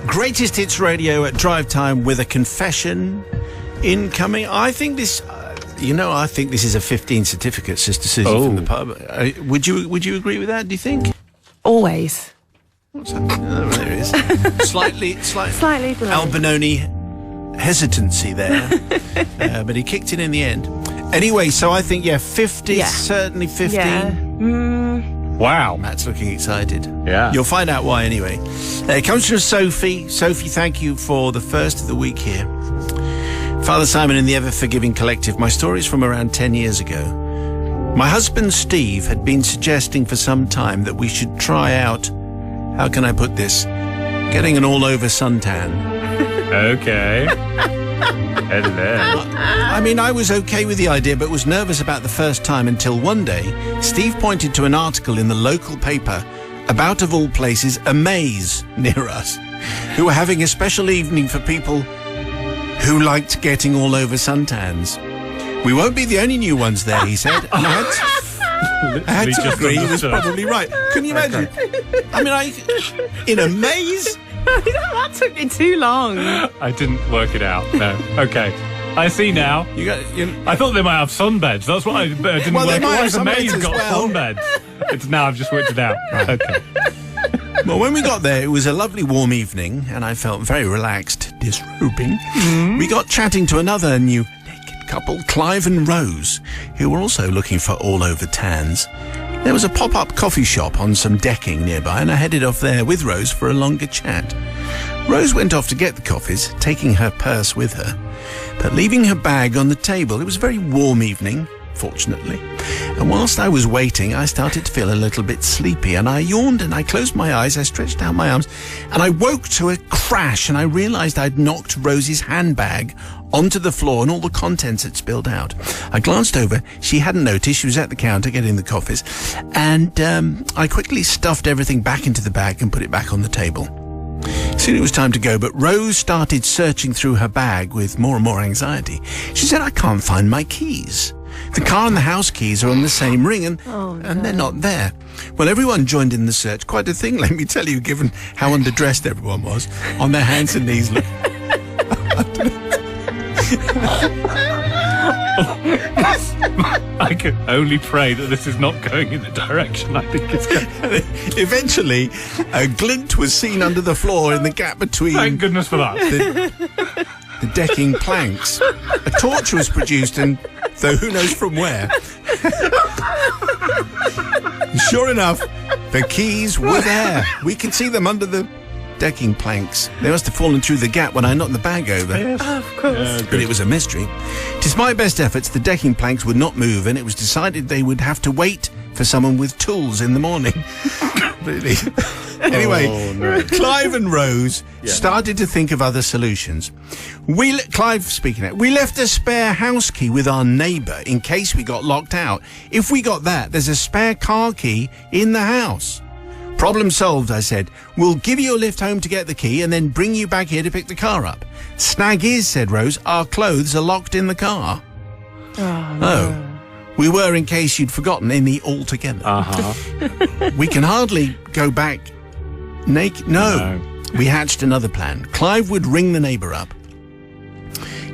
Greatest Hits Radio at drive time with a confession incoming. I think this... I think this is a 15 certificate, Sister Susie, from the pub. Would you agree with that, do you think? Always. What's happening? Oh, there it is. Slightly below. Albinoni hesitancy there. But he kicked it in the end. Anyway, so I think, 50, certainly 15. Yeah. Wow. Matt's looking excited. Yeah. You'll find out why anyway. It comes from Sophie. Sophie, thank you for the first of the week here. Father Simon and the Ever-Forgiving Collective. My story is from around 10 years ago. My husband Steve had been suggesting for some time that we should try out, how can I put this, getting an all-over suntan. Okay. Hello. I mean, I was okay with the idea, but was nervous about the first time until one day, Steve pointed to an article in the local paper about, of all places, a maze near us, who were having a special evening for people who liked getting all over suntans. We won't be the only new ones there, he said. And I had to agree he was probably right. Can you imagine? I mean, in a maze? That took me too long. I didn't work it out. No. Okay. I see now. I thought they might have sunbeds. That's what I didn't work out. Why has a maze got sunbeds? It's now I've just worked it out. Right. Okay. Well, when we got there, it was a lovely warm evening, and I felt very relaxed, disrobing. Mm-hmm. We got chatting to another new naked couple, Clive and Rose, who were also looking for all-over tans. There was a pop-up coffee shop on some decking nearby, and I headed off there with Rose for a longer chat. Rose went off to get the coffees, taking her purse with her, but leaving her bag on the table. It was a very warm evening, fortunately. And whilst I was waiting, I started to feel a little bit sleepy, and I yawned and I closed my eyes, I stretched out my arms, and I woke to a crash, and I realised I'd knocked Rose's handbag onto the floor and all the contents had spilled out. I glanced over. She hadn't noticed. She was at the counter getting the coffees, and I quickly stuffed everything back into the bag and put it back on the table. Soon it was time to go, but Rose started searching through her bag with more and more anxiety. She said, I can't find my keys. The car and the house keys are on the same ring, and they're not there. Well, everyone joined in the search. Quite a thing, let me tell you, given how underdressed everyone was, on their hands and knees. I can only pray that this is not going in the direction I think it's going. Eventually, a glint was seen under the floor in the gap between... Thank goodness for that. The decking planks. A torch was produced, and though who knows from where. Sure enough, the keys were there. We could see them under the decking planks. They must have fallen through the gap when I knocked the bag over. Yes. Of course. But it was a mystery. Despite best efforts, the decking planks would not move, and it was decided they would have to wait for someone with tools in the morning. Really? Anyway, Clive and Rose started to think of other solutions. Clive speaking out, we left a spare house key with our neighbour in case we got locked out. If we got that, there's a spare car key in the house. Problem solved, I said. We'll give you a lift home to get the key and then bring you back here to pick the car up. Snag is, said Rose, our clothes are locked in the car. Oh. We were, in case you'd forgotten, in the altogether. We can hardly go back naked. No. We hatched another plan. Clive would ring the neighbour up,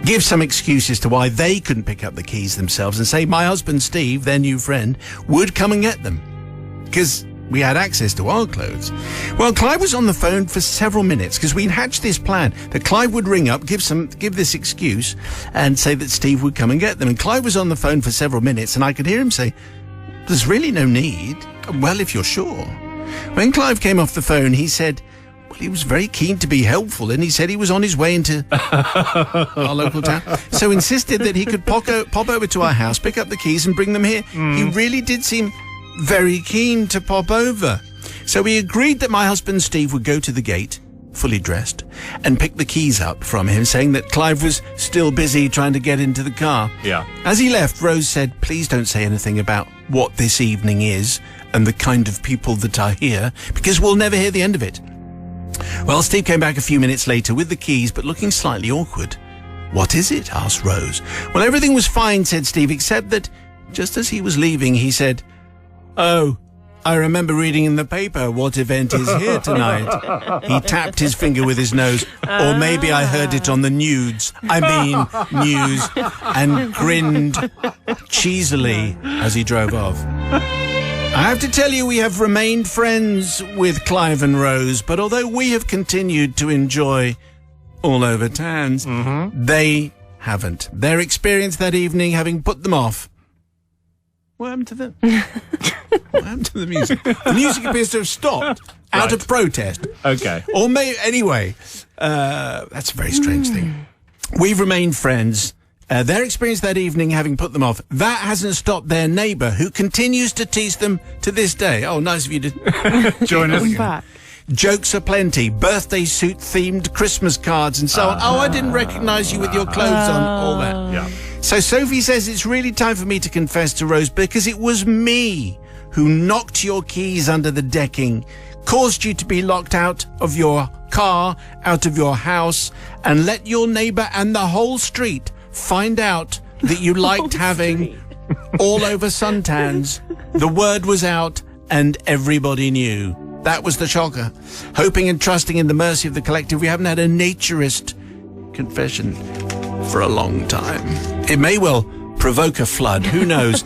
give some excuse as to why they couldn't pick up the keys themselves, and say my husband Steve, their new friend, would come and get them, because we had access to our clothes. Well, Clive was on the phone for several minutes because we'd hatched this plan that Clive would ring up, give this excuse, and say that Steve would come and get them. And Clive was on the phone for several minutes, and I could hear him say, "There's really no need. Well, if you're sure." When Clive came off the phone, he said, well, he was very keen to be helpful, and he said he was on his way into our local town, so insisted that he could pop over to our house, pick up the keys, and bring them here. He really did seem very keen to pop over. So we agreed that my husband Steve would go to the gate, fully dressed, and pick the keys up from him, saying that Clive was still busy trying to get into the car. Yeah. As he left, Rose said, please don't say anything about what this evening is and the kind of people that are here, because we'll never hear the end of it. Well, Steve came back a few minutes later with the keys, but looking slightly awkward. What is it? Asked Rose. Well, everything was fine, said Steve, except that just as he was leaving, he said, oh, I remember reading in the paper what event is here tonight. He tapped his finger with his nose, or maybe I heard it on the news, and grinned cheesily as he drove off. I have to tell you, we have remained friends with Clive and Rose, but although we have continued to enjoy All Over Tans, they haven't. Their experience that evening having put them off. What happened to them? What happened to the music? The music appears to have stopped out of protest. Okay. Or anyway, that's a very strange thing. We've remained friends. Their experience that evening having put them off, that hasn't stopped their neighbour, who continues to tease them to this day. Oh, nice of you to join us. Back. Jokes birthday suit themed Christmas cards and so on. Oh, I didn't recognise you with your clothes on. All that. Yeah. So Sophie says it's really time for me to confess to Rose, because it was me who knocked your keys under the decking, caused you to be locked out of your car, out of your house, and let your neighbour and the whole street find out that you liked having all over suntans. The word was out and everybody knew. That was the shocker. Hoping and trusting in the mercy of the collective, we haven't had a naturist confession for a long time. It may well provoke a flood. Who knows?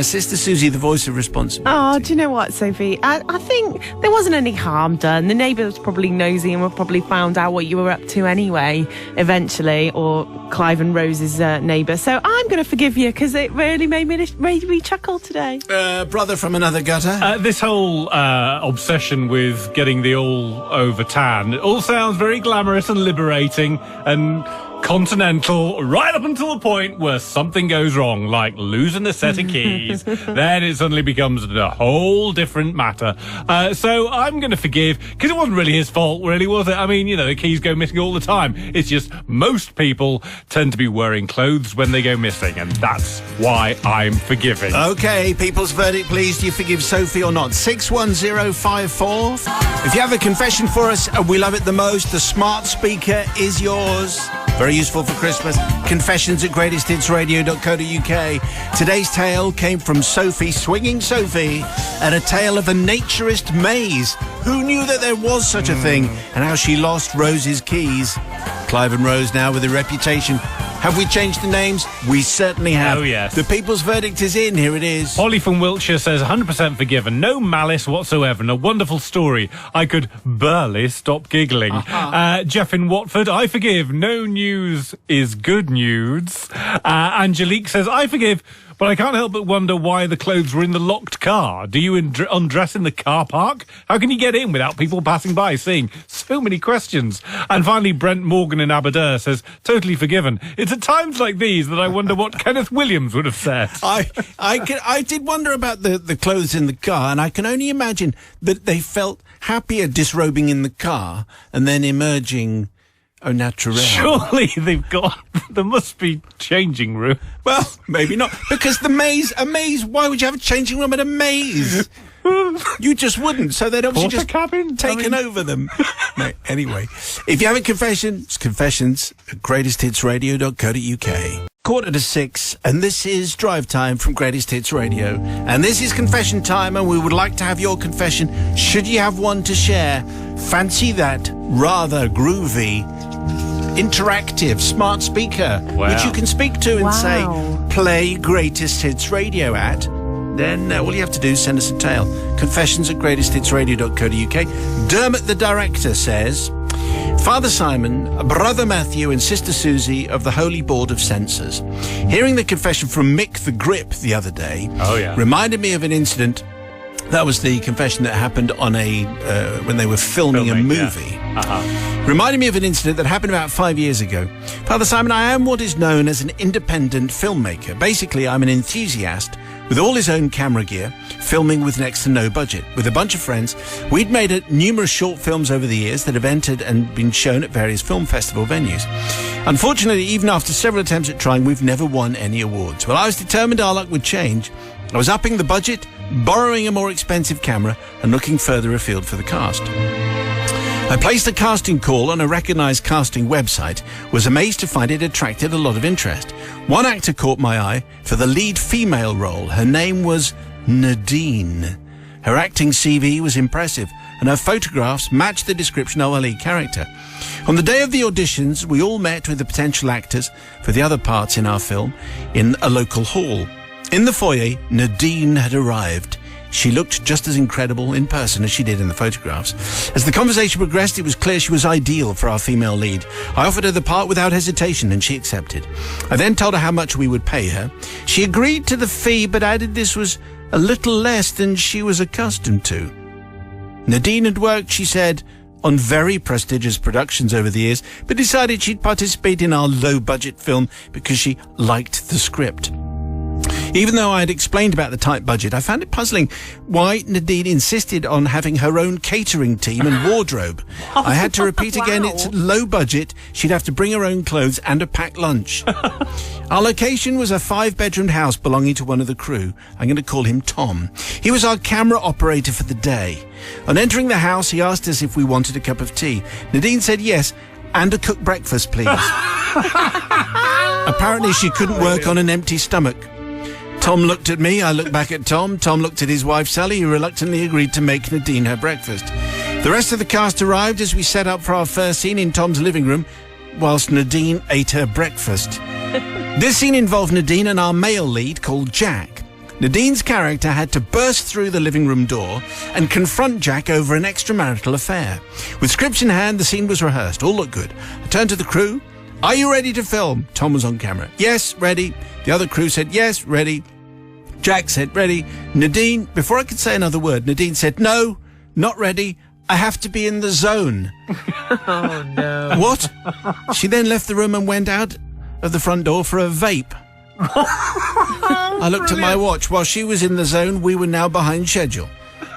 Sister Susie, the voice of responsibility. Oh, do you know what, Sophie? I think there wasn't any harm done. The neighbour was probably nosy and would probably found out what you were up to anyway, eventually, or Clive and Rose's neighbour. So I'm going to forgive you, because it really made me chuckle today. Brother from another gutter. This whole obsession with getting the all-over tan, it all sounds very glamorous and liberating and continental, right up until the point where something goes wrong, like losing a set of keys. Then it suddenly becomes a whole different matter. So I'm going to forgive, because it wasn't really his fault, really, was it? I mean, the keys go missing all the time. It's just most people tend to be wearing clothes when they go missing, and that's why I'm forgiving. Okay, people's verdict, please. Do you forgive Sophie or not? 61054. If you have a confession for us, we love it the most. The smart speaker is yours. Very useful for Christmas. Confessions at greatesthitsradio.co.uk. Today's tale came from Sophie, Swinging Sophie, and a tale of a naturist maze. Who knew that there was such a thing, and how she lost Rose's keys? Clive and Rose now with a reputation. Have we changed the names? We certainly have. Oh, yes. The people's verdict is in. Here it is. Polly from Wiltshire says 100% forgiven. No malice whatsoever. And a wonderful story. I could barely stop giggling. Jeff in Watford, I forgive. No news is good news. Angelique says, I forgive, but I can't help but wonder why the clothes were in the locked car. Do you undress in the car park? How can you get in without people passing by seeing? So many questions. And finally, Brent Morgan in Aberdeen says, totally forgiven. It's at times like these that I wonder what Kenneth Williams would have said. I did wonder about the clothes in the car, and I can only imagine that they felt happier disrobing in the car and then emerging au naturel. Surely there must be changing room. Well, maybe not, because a maze, why would you have a changing room at a maze? You just wouldn't, so they'd obviously just taken over them. No, anyway, if you have a confession, it's confessions at greatesthitsradio.co.uk. 5:45, and this is Drive Time from Greatest Hits Radio. And this is confession time, and we would like to have your confession, should you have one to share. Fancy that rather groovy, interactive smart speaker, which you can speak to and say, play Greatest Hits Radio at. Then all you have to do is send us a tale. Confessions at greatesthitsradio.co.uk. Dermot the director says, Father Simon, Brother Matthew and Sister Susie of the Holy Board of Censors. Hearing the confession from Mick the Grip the other day reminded me of an incident. That was the confession that happened on when they were filming a movie. Reminded me of an incident that happened about 5 years ago. Father Simon, I am what is known as an independent filmmaker. Basically, I'm an enthusiast with all his own camera gear, filming with next to no budget. With a bunch of friends, we'd made numerous short films over the years that have entered and been shown at various film festival venues. Unfortunately, even after several attempts at trying, we've never won any awards. Well, I was determined our luck would change. I was upping the budget, borrowing a more expensive camera, and looking further afield for the cast. I placed a casting call on a recognised casting website, was amazed to find it attracted a lot of interest. One actor caught my eye for the lead female role. Her name was Nadine. Her acting CV was impressive, and her photographs matched the description of our lead character. On the day of the auditions, we all met with the potential actors for the other parts in our film in a local hall. In the foyer, Nadine had arrived. She looked just as incredible in person as she did in the photographs. As the conversation progressed, it was clear she was ideal for our female lead. I offered her the part without hesitation, and she accepted. I then told her how much we would pay her. She agreed to the fee, but added this was a little less than she was accustomed to. Nadine had worked, she said, on very prestigious productions over the years, but decided she'd participate in our low-budget film because she liked the script. Even though I had explained about the tight budget, I found it puzzling why Nadine insisted on having her own catering team and wardrobe. I had to repeat again, it's low budget. She'd have to bring her own clothes and a packed lunch. Our location was a 5-bedroomed house belonging to one of the crew. I'm going to call him Tom. He was our camera operator for the day. On entering the house, he asked us if we wanted a cup of tea. Nadine said yes, and a cooked breakfast, please. Apparently, she couldn't work on an empty stomach. Tom looked at me, I looked back at Tom. Tom looked at his wife Sally, who reluctantly agreed to make Nadine her breakfast. The rest of the cast arrived as we set up for our first scene in Tom's living room, whilst Nadine ate her breakfast. This scene involved Nadine and our male lead called Jack. Nadine's character had to burst through the living room door and confront Jack over an extramarital affair. With scripts in hand, the scene was rehearsed. All looked good. I turned to the crew. Are you ready to film? Tom was on camera. Yes, ready. The other crew said, yes, ready. Jack said, ready. Nadine, before I could say another word, Nadine said, no, not ready. I have to be in the zone. Oh, no. What? She then left the room and went out of the front door for a vape. I looked at my watch. While she was in the zone, we were now behind schedule.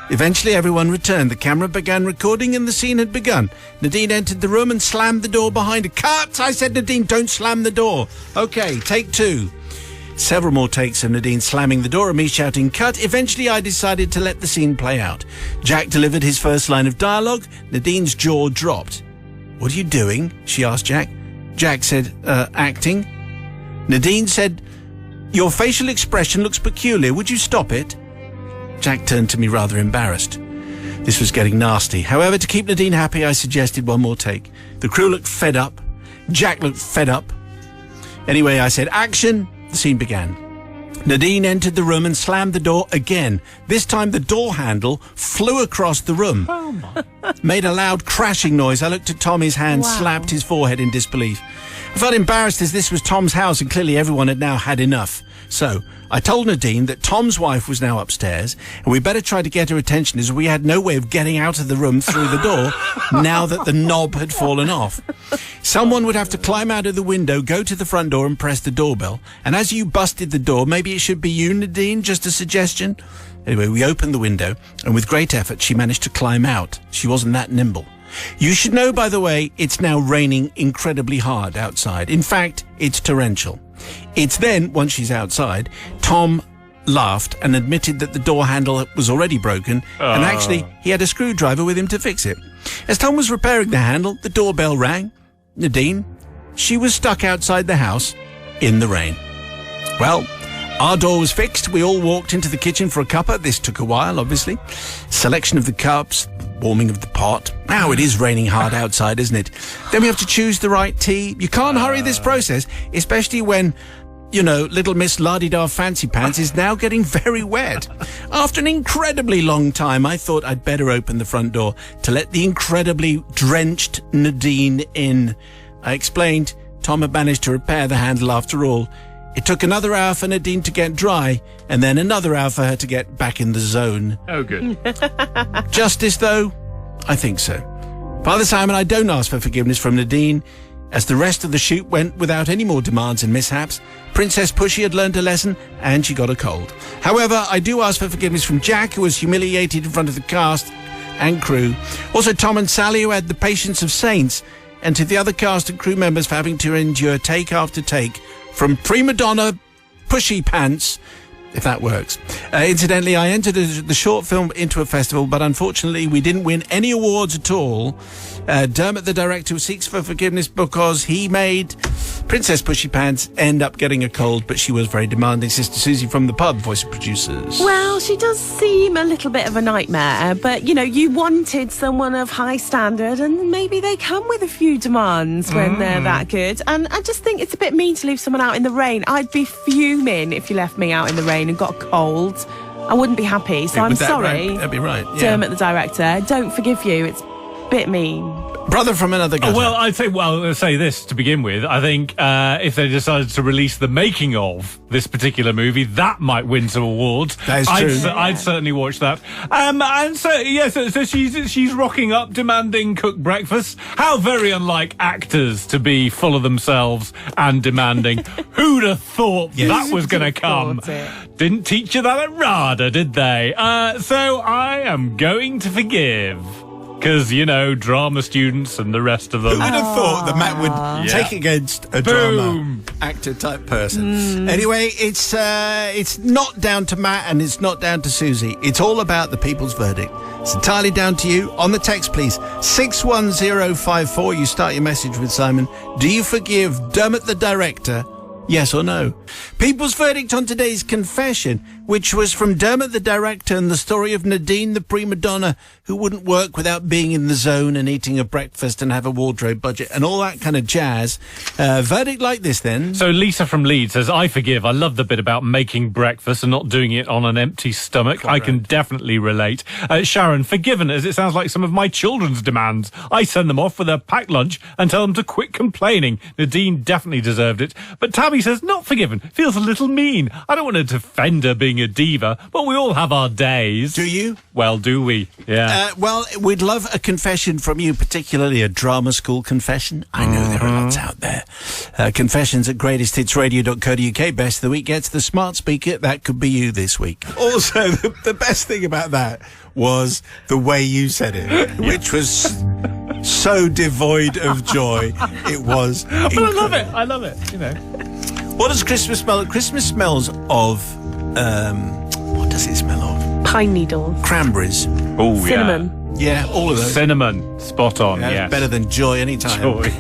Eventually, everyone returned. The camera began recording and the scene had begun. Nadine entered the room and slammed the door behind her. Cut! I said, Nadine, don't slam the door. Okay, take 2. Several more takes of Nadine slamming the door and me shouting, cut. Eventually, I decided to let the scene play out. Jack delivered his first line of dialogue. Nadine's jaw dropped. What are you doing? She asked Jack. Jack said, acting. Nadine said, your facial expression looks peculiar. Would you stop it? Jack turned to me rather embarrassed. This was getting nasty. However, to keep Nadine happy, I suggested one more take. The crew looked fed up. Jack looked fed up. Anyway, I said, action. The scene began. Nadine entered the room and slammed the door again. This time the door handle flew across the room. Oh my. Made a loud crashing noise. I looked at Tom, his hand slapped his forehead in disbelief. I felt embarrassed as this was Tom's house and clearly everyone had now had enough. So I told Nadine that Tom's wife was now upstairs and we better try to get her attention as we had no way of getting out of the room through the door now that the knob had fallen off. Someone would have to climb out of the window, go to the front door and press the doorbell. And as you busted the door, maybe it should be you, Nadine, just a suggestion. Anyway, we opened the window and with great effort she managed to climb out. She wasn't that nimble. You should know, by the way, it's now raining incredibly hard outside. In fact, it's torrential. It's then, once she's outside, Tom laughed and admitted that the door handle was already broken and actually he had a screwdriver with him to fix it. As Tom was repairing the handle, the doorbell rang. Nadine, she was stuck outside the house in the rain. Well, our door was fixed. We all walked into the kitchen for a cuppa. This took a while, obviously. Selection of the cups, warming of the pot. Now it is raining hard outside, isn't it? Then we have to choose the right tea. You can't hurry this process, especially when, you know, little Miss La-di-da Fancy Pants is now getting very wet. After an incredibly long time, I thought I'd better open the front door to let the incredibly drenched Nadine in. I explained Tom had managed to repair the handle after all. It took another hour for Nadine to get dry, and then another hour for her to get back in the zone. Oh, good. Justice, though? I think so. Father Simon, I don't ask for forgiveness from Nadine, as the rest of the shoot went without any more demands and mishaps. Princess Pushy had learned a lesson, and she got a cold. However, I do ask for forgiveness from Jack, who was humiliated in front of the cast and crew. Also, Tom and Sally, who had the patience of saints, and to the other cast and crew members for having to endure take after take from prima donna Pushy Pants, if that works. Incidentally, I entered the short film into a festival, but unfortunately we didn't win any awards at all. Dermot, the director, seeks for forgiveness because he made Princess Pushy Pants end up getting a cold, but she was very demanding. Sister Susie from the pub, voice of producers. Well, she does seem a little bit of a nightmare, but, you wanted someone of high standard, and maybe they come with a few demands when they're that good. And I just think it's a bit mean to leave someone out in the rain. I'd be fuming if you left me out in the rain and got a cold. I wouldn't be happy, so I'm sorry. That'd be right. Yeah. Dermot, the director. Don't forgive you. It's a bit mean. Brother from another gutter. Well, I'd say this to begin with. I think if they decided to release the making of this particular movie, that might win some awards. That is true. I'd certainly watch that. And so she's rocking up, demanding cooked breakfast. How very unlike actors to be full of themselves and demanding. Who'd have thought that was going to come? Didn't teach you that at RADA, did they? So I am going to forgive. Because, drama students and the rest of them. Who would have thought that Matt would take against a drama actor type person? Anyway, it's not down to Matt and it's not down to Susie. It's all about the people's verdict. It's entirely down to you. On the text, please. 61054. You start your message with Simon. Do you forgive Dermot the director? Yes or no? People's verdict on today's confession, which was from Dermot the director and the story of Nadine the prima donna who wouldn't work without being in the zone and eating a breakfast and have a wardrobe budget and all that kind of jazz. Verdict like this then. So Lisa from Leeds says, I forgive. I love the bit about making breakfast and not doing it on an empty stomach. Correct. I can definitely relate. Sharon, forgiven, as it sounds like some of my children's demands. I send them off with a packed lunch and tell them to quit complaining. Nadine definitely deserved it. But Tabby says, not forgiven. Feels a little mean. I don't want to defend her being a diva, but we all have our days. Do you? Well, do we? Yeah. Well, we'd love a confession from you, particularly a drama school confession. I know there are lots out there. Confessions at greatesthitsradio.co.uk. Best of the week gets the smart speaker. That could be you this week. Also, the best thing about that was the way you said it, which was so devoid of joy. It was incredible. But I love it. What does Christmas smell? Christmas smells of, what does it smell of? Pine needles. Cranberries. Oh, cinnamon. Yeah, all of those. Cinnamon. Spot on, yeah. Better than joy anytime. Joy.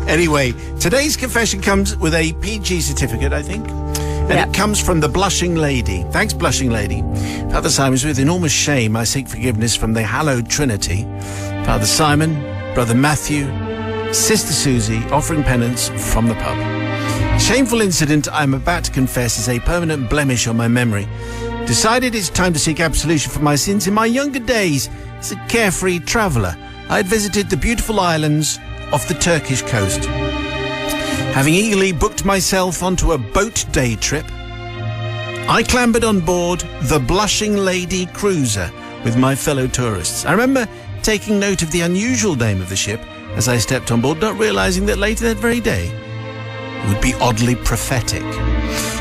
Anyway, today's confession comes with a PG certificate, I think. And it comes from the Blushing Lady. Thanks, Blushing Lady. Father Simon's with enormous shame. I seek forgiveness from the hallowed Trinity. Father Simon, Brother Matthew, Sister Susie, offering penance from the pub. Shameful incident I'm about to confess is a permanent blemish on my memory. Decided it's time to seek absolution for my sins. In my younger days, as a carefree traveller, I had visited the beautiful islands off the Turkish coast. Having eagerly booked myself onto a boat day trip, I clambered on board the Blushing Lady cruiser with my fellow tourists. I remember taking note of the unusual name of the ship as I stepped on board, not realising that later that very day it would be oddly prophetic.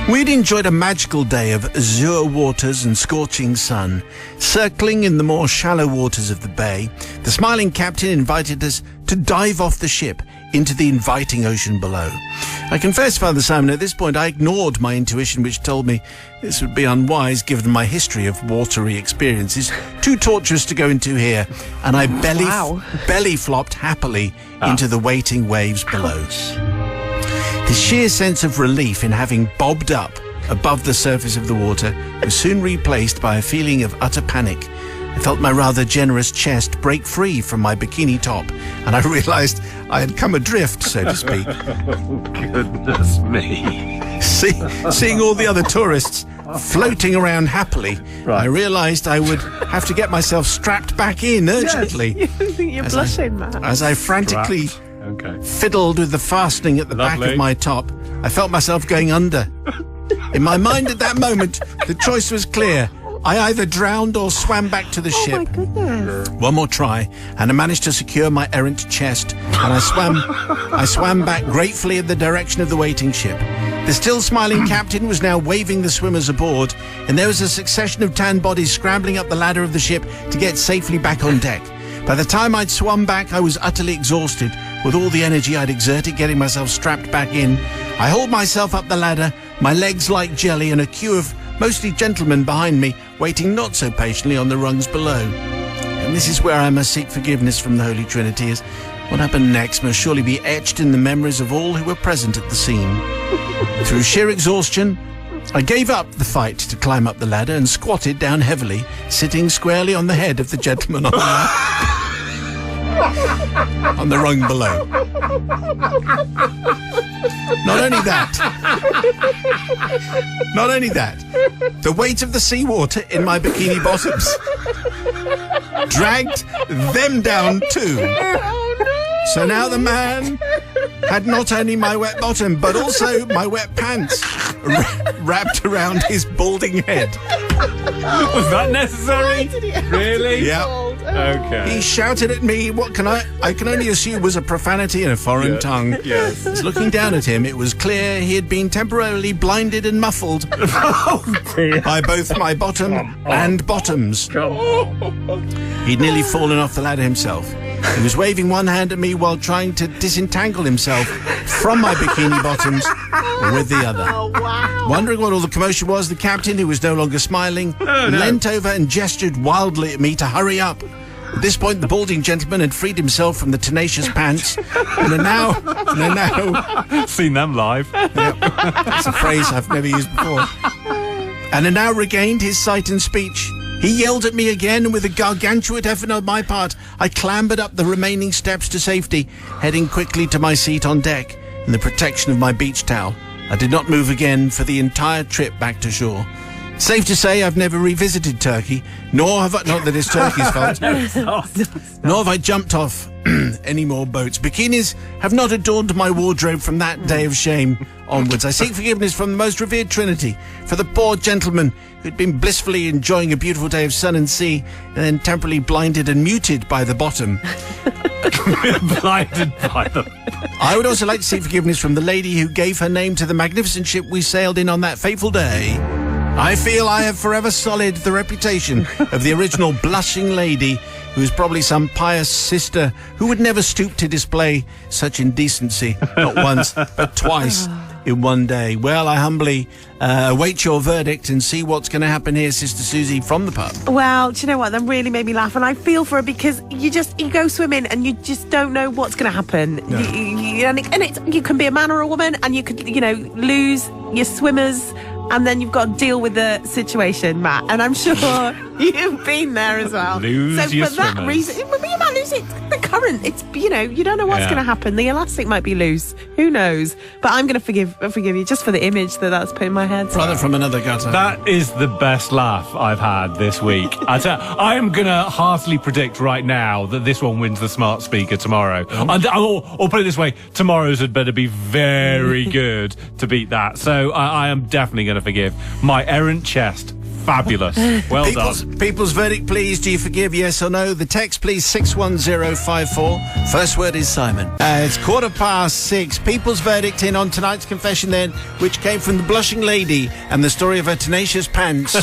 We'd enjoyed a magical day of azure waters and scorching sun. Circling in the more shallow waters of the bay, the smiling captain invited us to dive off the ship into the inviting ocean below. I confess, Father Simon, at this point I ignored my intuition, which told me this would be unwise given my history of watery experiences, too torturous to go into here, and I belly flopped happily into the waiting waves below. The sheer sense of relief in having bobbed up above the surface of the water was soon replaced by a feeling of utter panic. I felt my rather generous chest break free from my bikini top, and I realised I had come adrift, so to speak. Oh, goodness me. Seeing all the other tourists floating around happily, I realised I would have to get myself strapped back in urgently. Yes, you think you're blushing, Matt. As I frantically fiddled with the fastening at the back of my top, I felt myself going under. In my mind at that moment, the choice was clear. I either drowned or swam back to the ship. Oh, my goodness. One more try, and I managed to secure my errant chest, and I swam back gratefully in the direction of the waiting ship. The still smiling captain was now waving the swimmers aboard, and there was a succession of tan bodies scrambling up the ladder of the ship to get safely back on deck. By the time I'd swum back, I was utterly exhausted with all the energy I'd exerted getting myself strapped back in. I hauled myself up the ladder, my legs like jelly, and a queue of mostly gentlemen behind me, waiting not so patiently on the rungs below. And this is where I must seek forgiveness from the Holy Trinity, as What happened next must surely be etched in the memories of all who were present at the scene. Through sheer exhaustion, I gave up the fight to climb up the ladder and squatted down heavily, sitting squarely on the head of the gentleman on the rung below. Not only that, the weight of the seawater in my bikini bottoms dragged them down too. So now the man had not only my wet bottom, but also my wet pants wrapped around his balding head. Was that necessary? Really? Yeah. Okay. He shouted at me what I can only assume was a profanity in a foreign tongue. Yes. As looking down at him, it was clear he had been temporarily blinded and muffled by both my bottom and bottoms. He'd nearly fallen off the ladder himself. He was waving one hand at me while trying to disentangle himself from my bikini bottoms with the other. Oh, wow. Wondering what all the commotion was, the captain, who was no longer smiling, leant over and gestured wildly at me to hurry up. At this point, the balding gentleman had freed himself from the tenacious pants and are now... Seen them live. Yep, that's a phrase I've never used before. And had now regained his sight and speech. He yelled at me again, and with a gargantuan effort on my part, I clambered up the remaining steps to safety, heading quickly to my seat on deck in the protection of my beach towel. I did not move again for the entire trip back to shore. Safe to say I've never revisited Turkey, nor have I, not that it's Turkey's fault, nor have I jumped off any more boats. Bikinis have not adorned my wardrobe from that day of shame onwards. I seek forgiveness from the most revered Trinity for the poor gentleman who'd been blissfully enjoying a beautiful day of sun and sea and then temporarily blinded and muted by the bottom. Blinded by them. I would also like to seek forgiveness from the lady who gave her name to the magnificent ship we sailed in on that fateful day. I feel I have forever sullied the reputation of the original blushing lady, who is probably some pious sister who would never stoop to display such indecency, not once, but twice in one day. Well, I humbly await your verdict and see what's going to happen here, Sister Susie, from the pub. Well, do you know what? That really made me laugh, and I feel for her because you go swimming and you just don't know what's going to happen. No. You can be a man or a woman, and you could, lose your swimmers. And then you've got to deal with the situation, Matt. And I'm sure you've been there as well. Lose your for that swimmers. reason, you might lose it. The current, it's you don't know what's going to happen. The elastic might be loose. Who knows? But I'm going to forgive you just for the image that's put in my head. Brother from another gutter. That is the best laugh I've had this week. I am going to heartily predict right now that this one wins the smart speaker tomorrow. Or put it this way, tomorrow's had better be very good to beat that. So I am definitely going to forgive my errant chest. Fabulous. Well done. People's verdict, please. Do you forgive, yes or no? The text, please, 61054. First word is Simon. It's 6:15. People's verdict in on tonight's confession then, which came from the blushing lady and the story of her tenacious pants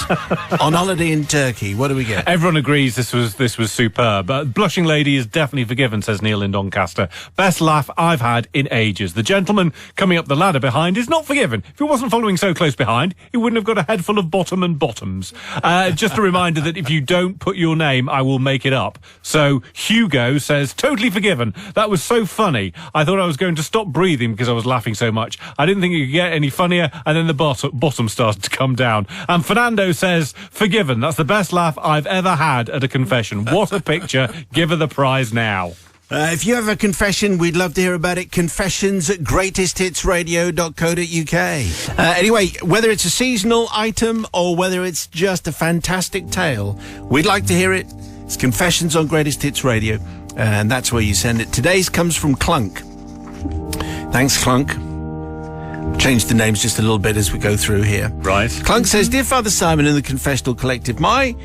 on holiday in Turkey. What do we get? Everyone agrees this was superb. Blushing lady is definitely forgiven, says Neil in Doncaster. Best laugh I've had in ages. The gentleman coming up the ladder behind is not forgiven. If he wasn't following so close behind, he wouldn't have got a head full of bottom and bottoms. Just a reminder that if you don't put your name, I will make it up. So Hugo says, totally forgiven. That was so funny. I thought I was going to stop breathing because I was laughing so much. I didn't think it could get any funnier, and then the bottom started to come down. And Fernando says, forgiven. That's the best laugh I've ever had at a confession. What a picture. Give her the prize now. If you have a confession, we'd love to hear about it. confessions@greatesthitsradio.co.uk. Anyway, whether it's a seasonal item or whether it's just a fantastic tale, we'd like to hear it. It's Confessions on Greatest Hits Radio, and that's where you send it. Today's comes from Clunk. Thanks, Clunk. Change the names just a little bit as we go through here. Right. Clunk says, Dear Father Simon and the Confessional Collective, my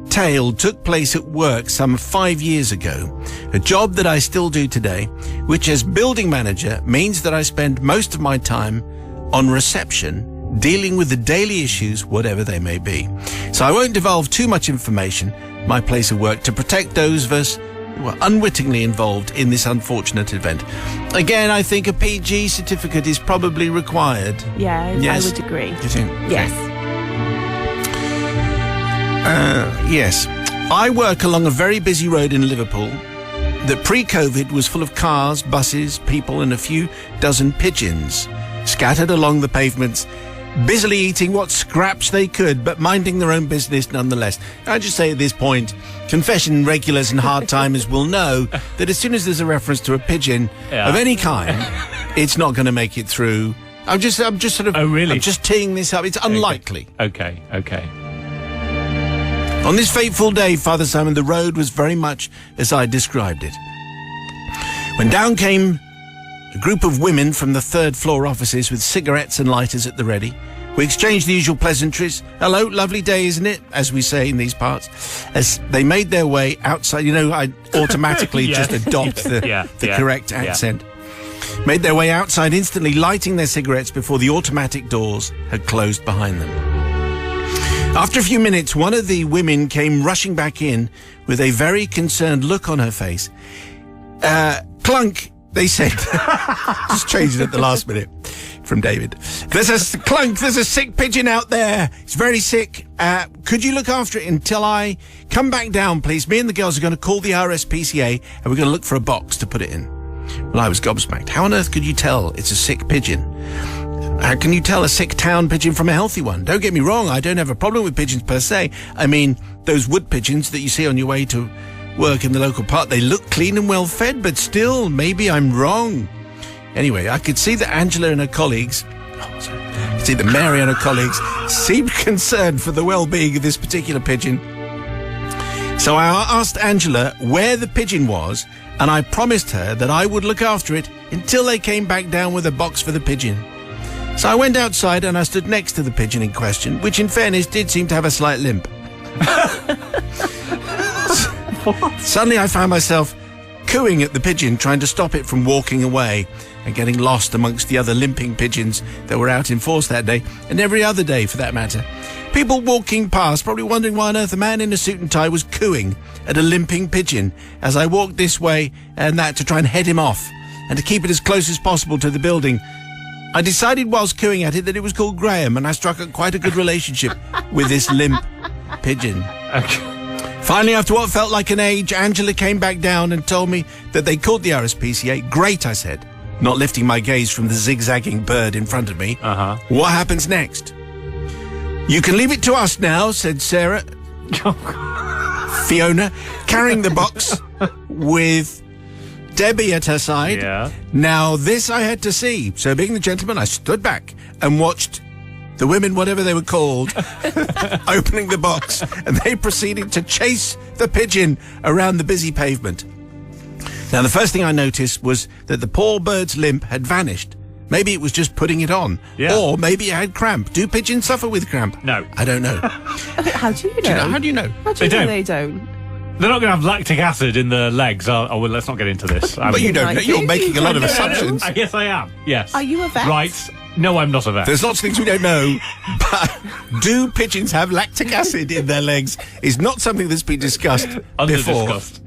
tale took place at work some 5 years ago, a job that I still do today, which as building manager means that I spend most of my time on reception dealing with the daily issues, whatever they may be. So I won't divulge too much information, my place of work, to protect those of us who were unwittingly involved in this unfortunate event. Again, I think a PG certificate is probably required. Yeah, Yes. I would agree. Do you think? Yes. Yes. I work along a very busy road in Liverpool that pre-COVID was full of cars, buses, people and a few dozen pigeons scattered along the pavements, busily eating what scraps they could, but minding their own business nonetheless. I just say at this point, confession regulars and hard-timers will know that as soon as there's a reference to a pigeon of any kind, it's not going to make it through. I'm just sort of... Oh, really? I'm just teeing this up. It's unlikely. Okay. On this fateful day, Father Simon, the road was very much as I described it. When down came a group of women from the third-floor offices with cigarettes and lighters at the ready, we exchanged the usual pleasantries. Hello, lovely day, isn't it? As we say in these parts. As they made their way outside, I automatically just adopt the correct accent. Made their way outside, instantly lighting their cigarettes before the automatic doors had closed behind them. After a few minutes, one of the women came rushing back in with a very concerned look on her face. Clunk, they said. Just changed it at the last minute from David. There's a sick pigeon out there. It's very sick. Could you look after it until I come back down, please? Me and the girls are going to call the RSPCA and we're going to look for a box to put it in. Well, I was gobsmacked. How on earth could you tell it's a sick pigeon? How can you tell a sick town pigeon from a healthy one? Don't get me wrong, I don't have a problem with pigeons per se. I mean, those wood pigeons that you see on your way to work in the local park, they look clean and well fed, but still, maybe I'm wrong. Anyway, I could see that Angela and her colleagues, I could see that Mary and her colleagues seemed concerned for the well-being of this particular pigeon. So I asked Angela where the pigeon was, and I promised her that I would look after it until they came back down with a box for the pigeon. So I went outside and I stood next to the pigeon in question, which in fairness did seem to have a slight limp. Suddenly I found myself cooing at the pigeon, trying to stop it from walking away and getting lost amongst the other limping pigeons that were out in force that day, and every other day for that matter. People walking past probably wondering why on earth a man in a suit and tie was cooing at a limping pigeon as I walked this way and that to try and head him off and to keep it as close as possible to the building. I decided whilst cooing at it that it was called Graham, and I struck up quite a good relationship with this limp pigeon. Okay. Finally, after what felt like an age, Angela came back down and told me that they called the RSPCA. Great, I said, not lifting my gaze from the zigzagging bird in front of me. What happens next? You can leave it to us now, said Sarah. Fiona, carrying the box with Debbie at her side. Yeah. Now, this I had to see. So being the gentleman, I stood back and watched the women, whatever they were called, opening the box, and they proceeded to chase the pigeon around the busy pavement. Now, the first thing I noticed was that the poor bird's limp had vanished. Maybe it was just putting it on. Yeah. Or maybe it had cramp. Do pigeons suffer with cramp? No. I don't know. How do you know? How do you know? How do you They know don't. they don't? They're not going to have lactic acid in the legs. Oh, well, let's not get into this. But you don't know. You're making a lot of assumptions. Yes, I am. Yes. Are you a vet? Right. No, I'm not a vet. There's lots of things we don't know, but do pigeons have lactic acid in their legs is not something that's been discussed before. Under-discussed.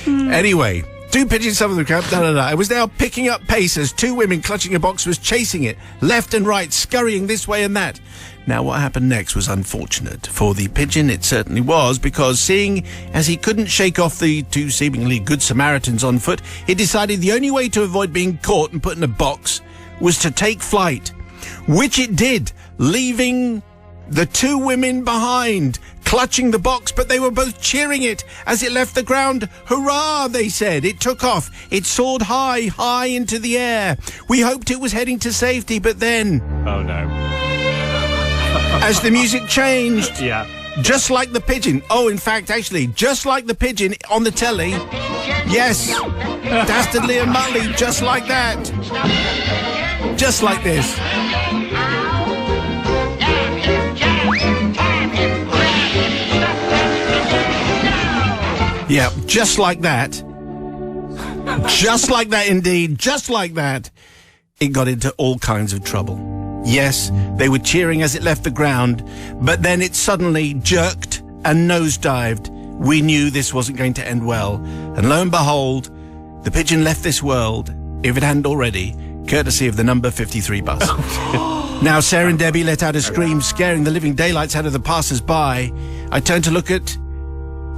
Anyway, do pigeons suffer with cramp? I was now picking up pace as two women clutching a box was chasing it, left and right, scurrying this way and that. Now, what happened next was unfortunate. For the pigeon, it certainly was, because seeing as he couldn't shake off the two seemingly good Samaritans on foot, he decided the only way to avoid being caught and put in a box was to take flight, which it did, leaving the two women behind, clutching the box, but they were both cheering it as it left the ground. Hurrah, they said. It took off. It soared high, high into the air. We hoped it was heading to safety, but then... Oh, no. As the music changed, Yeah. just like the pigeon. Oh, in fact, actually, just like the pigeon on the telly. Yes, Dastardly and Muttley, just like that. Just like this. Yeah, just like that. Just like that indeed, just like that. It got into all kinds of trouble. Yes, they were cheering as it left the ground, but then it suddenly jerked and nosedived. We knew this wasn't going to end well. And lo and behold, the pigeon left this world, if it hadn't already, courtesy of the number 53 bus. Now, Sarah and Debbie let out a scream, scaring the living daylights out of the passers-by. I turned to look at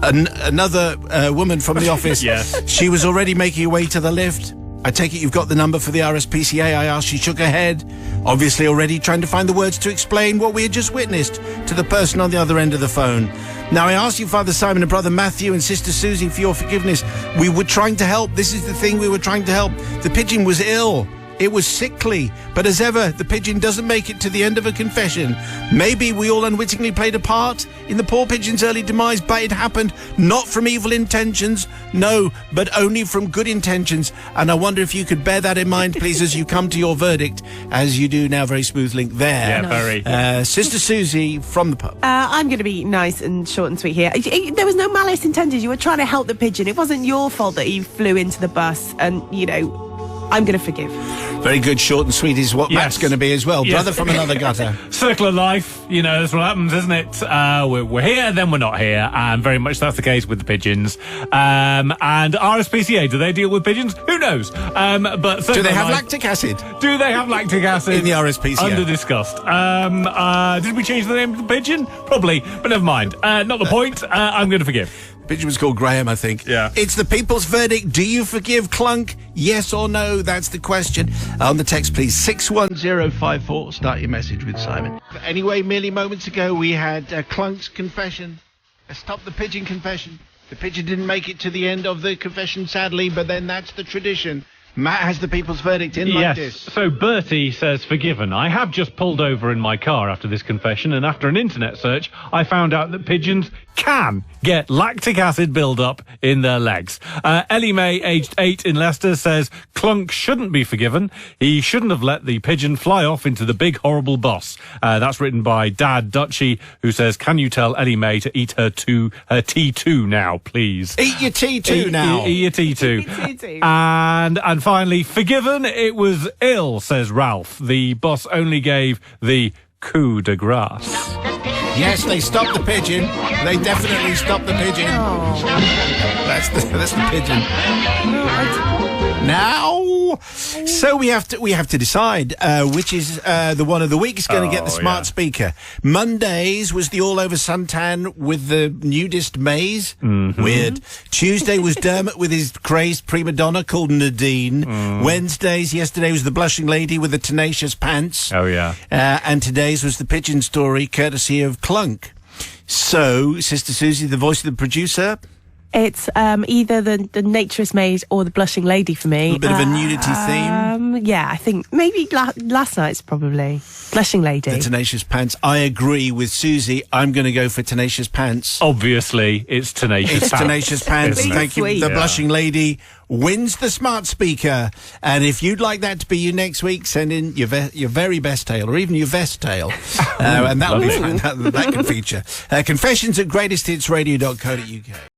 Another woman from the office. Yes. She was already making her way to the lift. I take it you've got the number for the RSPCA, I asked. She shook her head, obviously already trying to find the words to explain what we had just witnessed to the person on the other end of the phone. Now, I asked you, Father Simon and Brother Matthew and Sister Susie, for your forgiveness. We were trying to help. This is the thing, we were trying to help. The pigeon was ill. It was sickly, but as ever, the pigeon doesn't make it to the end of a confession. Maybe we all unwittingly played a part in the poor pigeon's early demise, but it happened not from evil intentions, no, but only from good intentions. And I wonder if you could bear that in mind, please, as you come to your verdict, as you do now very smoothly there. Yeah, very. Sister Susie from the pub. I'm going to be nice and short and sweet here. There was no malice intended. You were trying to help the pigeon. It wasn't your fault that he flew into the bus, and, I'm going to forgive. Very good, short and sweet is what Matt's going to be as well. Yes. Brother from another gutter. Circle of life, that's what happens, isn't it? We're here, then we're not here, and very much that's the case with the pigeons. And RSPCA, do they deal with pigeons? Who knows? But do they have lactic acid? Do they have lactic acid? In the RSPCA. Under discussed. Did we change the name of the pigeon? Probably, but never mind. Not the point. I'm going to forgive. The pigeon was called Graham, I think. Yeah. It's the people's verdict. Do you forgive Clunk? Yes or no? That's the question. On the text, please, 61054. Start your message with Simon. Anyway, merely moments ago, we had Clunk's confession. Stop the pigeon confession. The pigeon didn't make it to the end of the confession, sadly, but then that's the tradition. Matt has the people's verdict in like this. So Bertie says, forgiven. I have just pulled over in my car after this confession, and after an internet search, I found out that pigeons can get lactic acid build-up in their legs. Ellie May, aged 8 in Leicester, says Clunk shouldn't be forgiven. He shouldn't have let the pigeon fly off into the big horrible boss. That's written by Dad Dutchy, who says, can you tell Ellie May to eat her tea too now, please? Eat your tea too now. Eat your tea too. And finally, forgiven, it was ill, says Ralph. The boss only gave the coup de grace. Yes, they stopped the pigeon. They definitely stopped the pigeon. Oh. That's the pigeon. Now, so we have to decide which is the one of the week is going to get the smart speaker. Mondays was the all over suntan with the nudist maze. Mm-hmm. Weird. Tuesday was Dermot with his crazed prima donna called Nadine. Yesterday was the blushing lady with the tenacious pants. Oh yeah. And today's was the pigeon story, courtesy of Clunk. So, Sister Susie, the voice of the producer. It's either the naturist maid or the blushing lady for me. A little bit of a nudity theme. Yeah, I think maybe last night's probably blushing lady. The tenacious pants. I agree with Susie. I'm going to go for tenacious pants. Obviously, it's tenacious pants. Tenacious pants. Thank you. The blushing lady wins the smart speaker. And if you'd like that to be you next week, send in your very best tale, or even your vest tale, and that'll be fun. That can feature. Confessions at greatesthitsradio.co.uk.